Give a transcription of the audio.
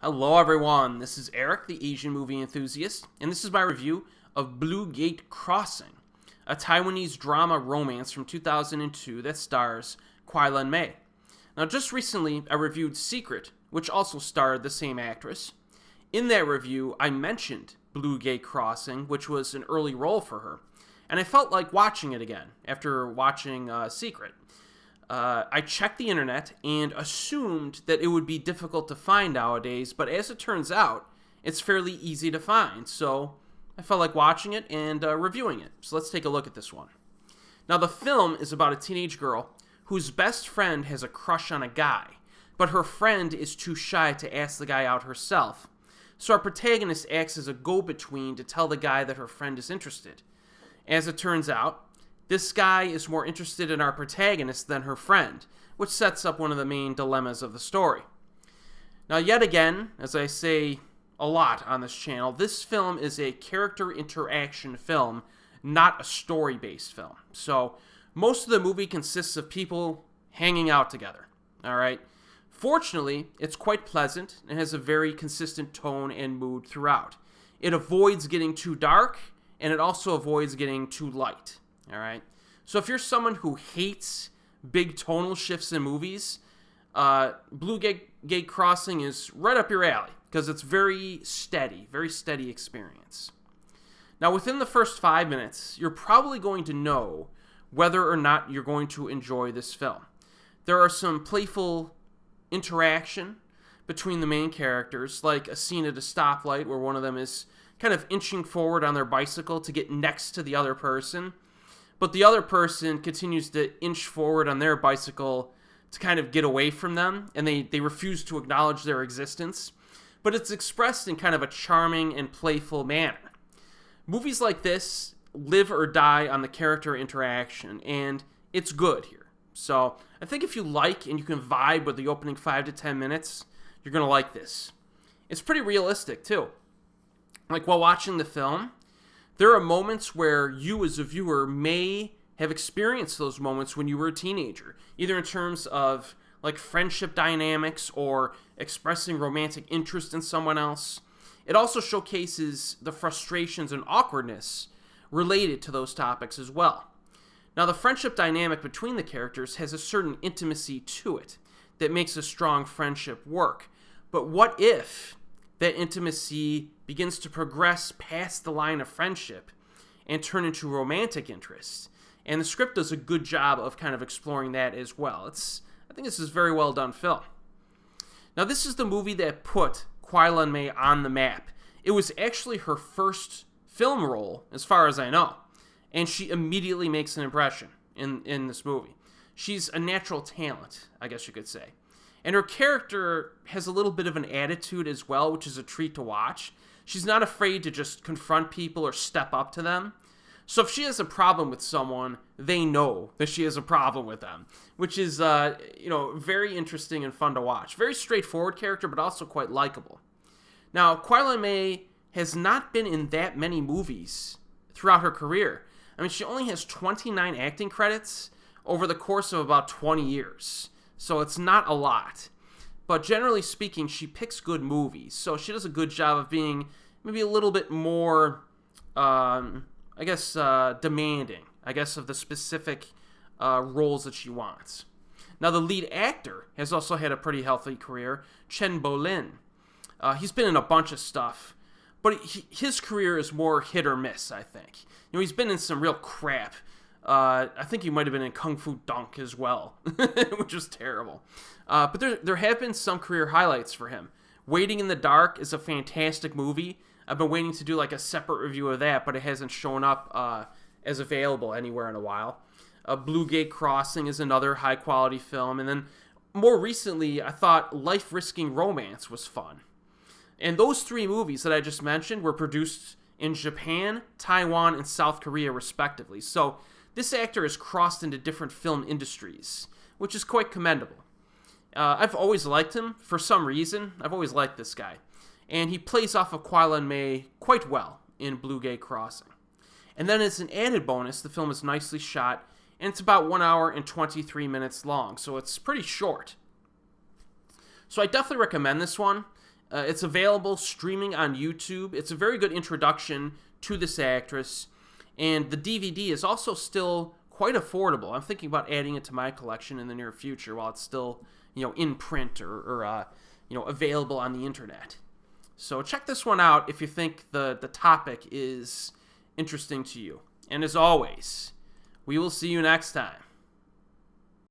Hello everyone, this is Erik, the Asian movie enthusiast, and this is my review of Blue Gate Crossing, a Taiwanese drama romance from 2002 that stars Kwai Lunmei. Now just recently I reviewed Secret, which also starred the same actress. In that review I mentioned Blue Gate Crossing, which was an early role for her, and I felt like watching it again after watching Secret. I checked the internet and assumed that it would be difficult to find nowadays, but as it turns out, it's fairly easy to find, so I felt like watching it and reviewing it. So let's take a look at this one. Now, the film is about a teenage girl whose best friend has a crush on a guy, but her friend is too shy to ask the guy out herself. So our protagonist acts as a go-between to tell the guy that her friend is interested. As it turns out, this guy is more interested in our protagonist than her friend, which sets up one of the main dilemmas of the story. Now, yet again, as I say a lot on this channel, this film is a character interaction film, not a story-based film. So, most of the movie consists of people hanging out together, alright? Fortunately, it's quite pleasant and has a very consistent tone and mood throughout. It avoids getting too dark, and it also avoids getting too light. Alright, so if you're someone who hates big tonal shifts in movies, Blue Gate Crossing is right up your alley, because it's very steady experience. Now, within the first 5 minutes, you're probably going to know whether or not you're going to enjoy this film. There are some playful interaction between the main characters, like a scene at a stoplight where one of them is kind of inching forward on their bicycle to get next to the other person, but the other person continues to inch forward on their bicycle to kind of get away from them, and they refuse to acknowledge their existence. But it's expressed in kind of a charming and playful manner. Movies like this live or die on the character interaction, and it's good here. So I think if you like and you can vibe with the opening 5 to 10 minutes, you're going to like this. It's pretty realistic, too. Like, while watching the film, there are moments where you as a viewer may have experienced those moments when you were a teenager, either in terms of like friendship dynamics or expressing romantic interest in someone else. It also showcases the frustrations and awkwardness related to those topics as well. Now, the friendship dynamic between the characters has a certain intimacy to it that makes a strong friendship work. But what if that intimacy begins to progress past the line of friendship and turn into romantic interest? And the script does a good job of kind of exploring that as well. I think this is a very well done film. Now, this is the movie that put Kwai Lunmei on the map. It was actually her first film role, as far as I know, and she immediately makes an impression in this movie. She's a natural talent, I guess you could say. And her character has a little bit of an attitude as well, which is a treat to watch. She's not afraid to just confront people or step up to them. So if she has a problem with someone, they know that she has a problem with them, which is, very interesting and fun to watch. Very straightforward character, but also quite likable. Now, Kwai Lunmei has not been in that many movies throughout her career. I mean, she only has 29 acting credits over the course of about 20 years. So it's not a lot. But generally speaking, she picks good movies. So she does a good job of being maybe a little bit more, demanding, of the specific roles that she wants. Now, the lead actor has also had a pretty healthy career, Chen Bolin. He's been in a bunch of stuff, but his career is more hit or miss, I think. He's been in some real crap. I think he might have been in Kung Fu Dunk as well, which was terrible. But there have been some career highlights for him. Waiting in the Dark is a fantastic movie. I've been waiting to do like a separate review of that, but it hasn't shown up as available anywhere in a while. Blue Gate Crossing is another high-quality film. And then more recently, I thought Life-Risking Romance was fun. And those 3 movies that I just mentioned were produced in Japan, Taiwan, and South Korea, respectively. So this actor has crossed into different film industries, which is quite commendable. I've always liked him for some reason. I've always liked this guy. And he plays off of Kwai Lunmei quite well in Blue Gate Crossing. And then as an added bonus, the film is nicely shot, and it's about 1 hour and 23 minutes long, so it's pretty short. So I definitely recommend this one. It's available streaming on YouTube. It's a very good introduction to this actress, and the DVD is also still quite affordable. I'm thinking about adding it to my collection in the near future while it's still, in print or available on the internet. So check this one out if you think the topic is interesting to you. And as always, we will see you next time.